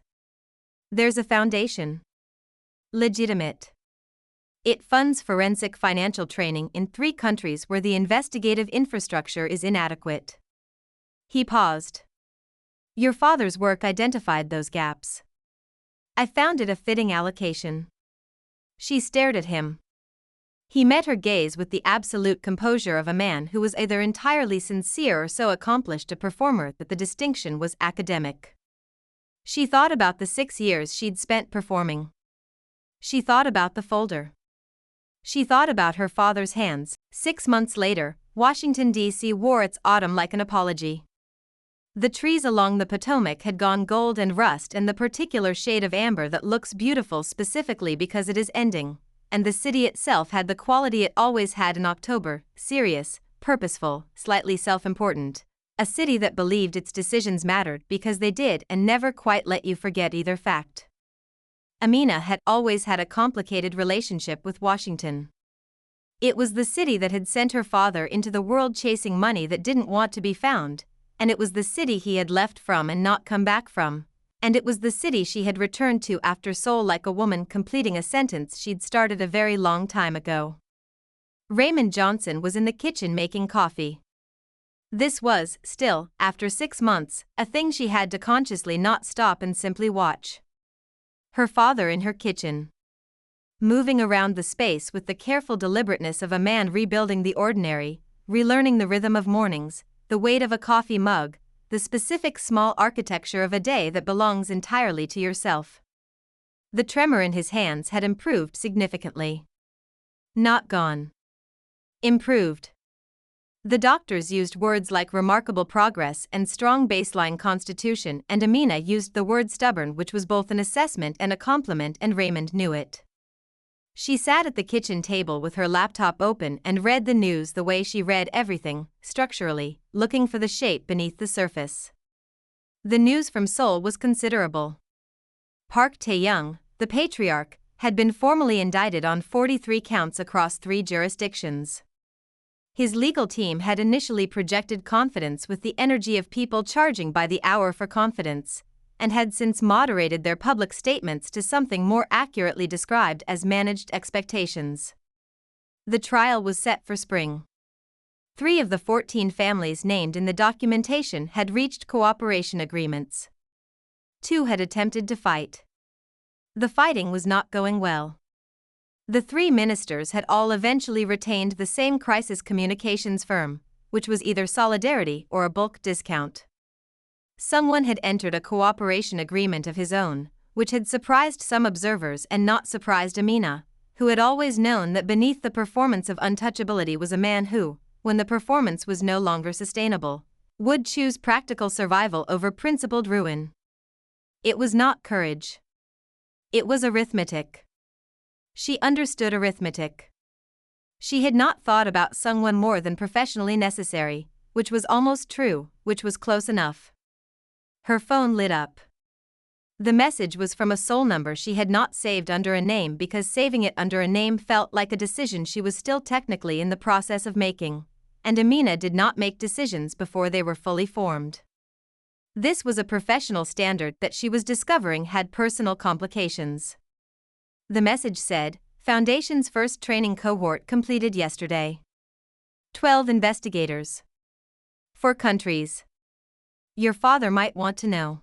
There's a foundation. Legitimate. It funds forensic financial training in 3 countries where the investigative infrastructure is inadequate. He paused. Your father's work identified those gaps. I found it a fitting allocation. She stared at him. He met her gaze with the absolute composure of a man who was either entirely sincere or so accomplished a performer that the distinction was academic. She thought about the 6 years she'd spent performing. She thought about the folder. She thought about her father's hands. 6 months later, Washington, D.C. wore its autumn like an apology. The trees along the Potomac had gone gold and rust and the particular shade of amber that looks beautiful specifically because it is ending, and the city itself had the quality it always had in October: serious, purposeful, slightly self-important. A city that believed its decisions mattered because they did and never quite let you forget either fact. Amina had always had a complicated relationship with Washington. It was the city that had sent her father into the world chasing money that didn't want to be found, and it was the city he had left from and not come back from, and it was the city she had returned to after Seoul, like a woman completing a sentence she'd started a very long time ago. Raymond Johnson was in the kitchen making coffee. This was, still, after 6 months, a thing she had to consciously not stop and simply watch. Her father in her kitchen, moving around the space with the careful deliberateness of a man rebuilding the ordinary, relearning the rhythm of mornings, the weight of a coffee mug, the specific small architecture of a day that belongs entirely to yourself. The tremor in his hands had improved significantly. Not gone. Improved. The doctors used words like remarkable progress and strong baseline constitution, and Amina used the word stubborn, which was both an assessment and a compliment, and Raymond knew it. She sat at the kitchen table with her laptop open and read the news the way she read everything, structurally, looking for the shape beneath the surface. The news from Seoul was considerable. Park Tae-young, the patriarch, had been formally indicted on 43 counts across 3 jurisdictions. His legal team had initially projected confidence with the energy of people charging by the hour for confidence, and had since moderated their public statements to something more accurately described as managed expectations. The trial was set for spring. 3 of the 14 families named in the documentation had reached cooperation agreements. 2 had attempted to fight. The fighting was not going well. The 3 ministers had all eventually retained the same crisis communications firm, which was either Solidarity or a bulk discount. Someone had entered a cooperation agreement of his own, which had surprised some observers and not surprised Amina, who had always known that beneath the performance of untouchability was a man who, when the performance was no longer sustainable, would choose practical survival over principled ruin. It was not courage. It was arithmetic. She understood arithmetic. She had not thought about someone more than professionally necessary, which was almost true, which was close enough. Her phone lit up. The message was from a Seoul number she had not saved under a name because saving it under a name felt like a decision she was still technically in the process of making, and Amina did not make decisions before they were fully formed. This was a professional standard that she was discovering had personal complications. The message said, Foundation's first training cohort completed yesterday. 12 investigators. 4 countries. Your father might want to know.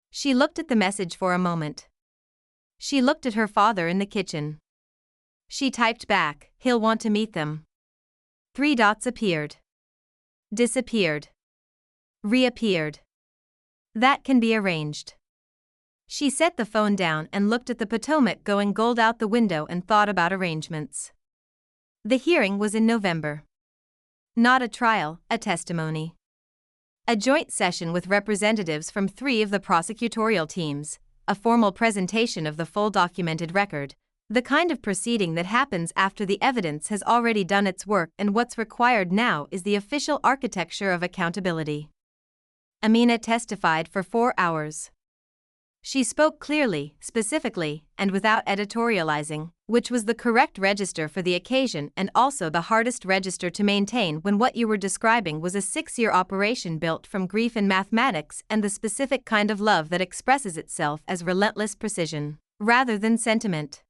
She looked at the message for a moment. She looked at her father in the kitchen. She typed back, he'll want to meet them. 3 dots appeared. Disappeared. Reappeared. That can be arranged. She set the phone down and looked at the Potomac going gold out the window and thought about arrangements. The hearing was in November. Not a trial, a testimony. A joint session with representatives from 3 of the prosecutorial teams, a formal presentation of the full documented record, the kind of proceeding that happens after the evidence has already done its work, and what's required now is the official architecture of accountability. Amina testified for 4 hours. She spoke clearly, specifically, and without editorializing, which was the correct register for the occasion and also the hardest register to maintain when what you were describing was a 6-year operation built from grief and mathematics and the specific kind of love that expresses itself as relentless precision, rather than sentiment.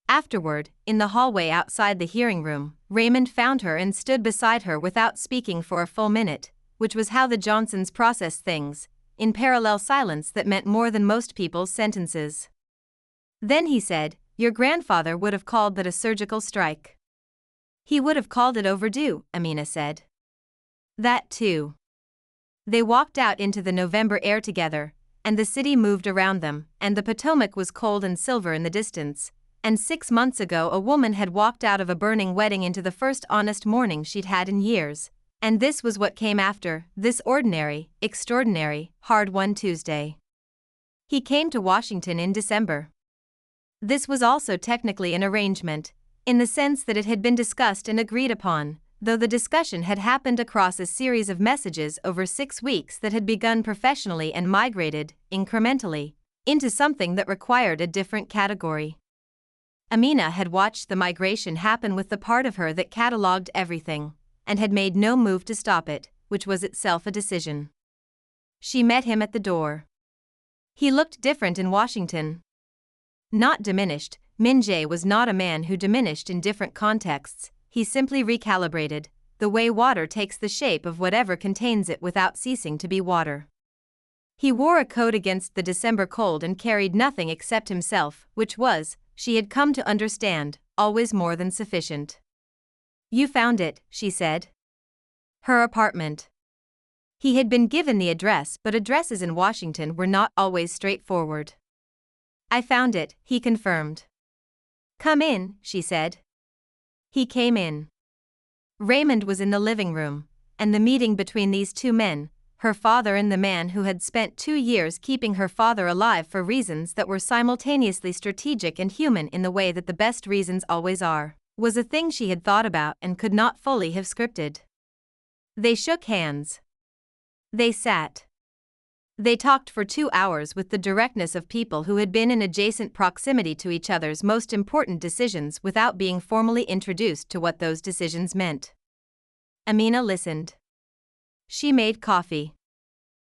Afterward, in the hallway outside the hearing room, Raymond found her and stood beside her without speaking for a full minute, which was how the Johnsons processed things, in parallel silence that meant more than most people's sentences. Then he said, Your grandfather would have called that a surgical strike. He would have called it overdue, Amina said. That too. They walked out into the November air together, and the city moved around them, and the Potomac was cold and silver in the distance, and 6 months ago a woman had walked out of a burning wedding into the first honest morning she'd had in years, And this was what came after this ordinary, extraordinary, hard-won Tuesday. He came to Washington in December. This was also technically an arrangement, in the sense that it had been discussed and agreed upon, though the discussion had happened across a series of messages over 6 weeks that had begun professionally and migrated, incrementally, into something that required a different category. Amina had watched the migration happen with the part of her that catalogued everything, and had made no move to stop it, which was itself a decision. She met him at the door. He looked different in Washington. Not diminished, Min Jae was not a man who diminished in different contexts, he simply recalibrated, the way water takes the shape of whatever contains it without ceasing to be water. He wore a coat against the December cold and carried nothing except himself, which was, she had come to understand, always more than sufficient. "You found it," she said. Her apartment. He had been given the address, but addresses in Washington were not always straightforward. "I found it," he confirmed. "Come in," she said. He came in. Raymond was in the living room, and the meeting between these two men, her father and the man who had spent 2 years keeping her father alive for reasons that were simultaneously strategic and human in the way that the best reasons always are, was a thing she had thought about and could not fully have scripted. They shook hands. They sat. They talked for 2 hours with the directness of people who had been in adjacent proximity to each other's most important decisions without being formally introduced to what those decisions meant. Amina listened. She made coffee.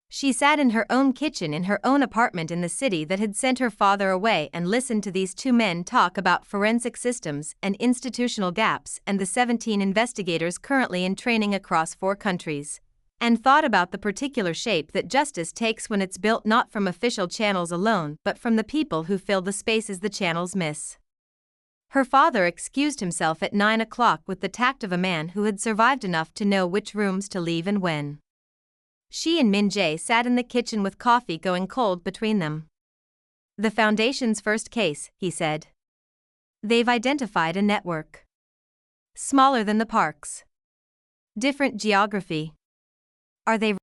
She sat in her own kitchen in her own apartment in the city that had sent her father away and listened to these two men talk about forensic systems and institutional gaps and the 17 investigators currently in training across 4 countries. And thought about the particular shape that justice takes when it's built not from official channels alone but from the people who fill the spaces the channels miss. Her father excused himself at 9 o'clock with the tact of a man who had survived enough to know which rooms to leave and when. She and Min Jae sat in the kitchen with coffee going cold between them. "The Foundation's first case," he said. "They've identified a network. Smaller than the parks. Different geography. Are they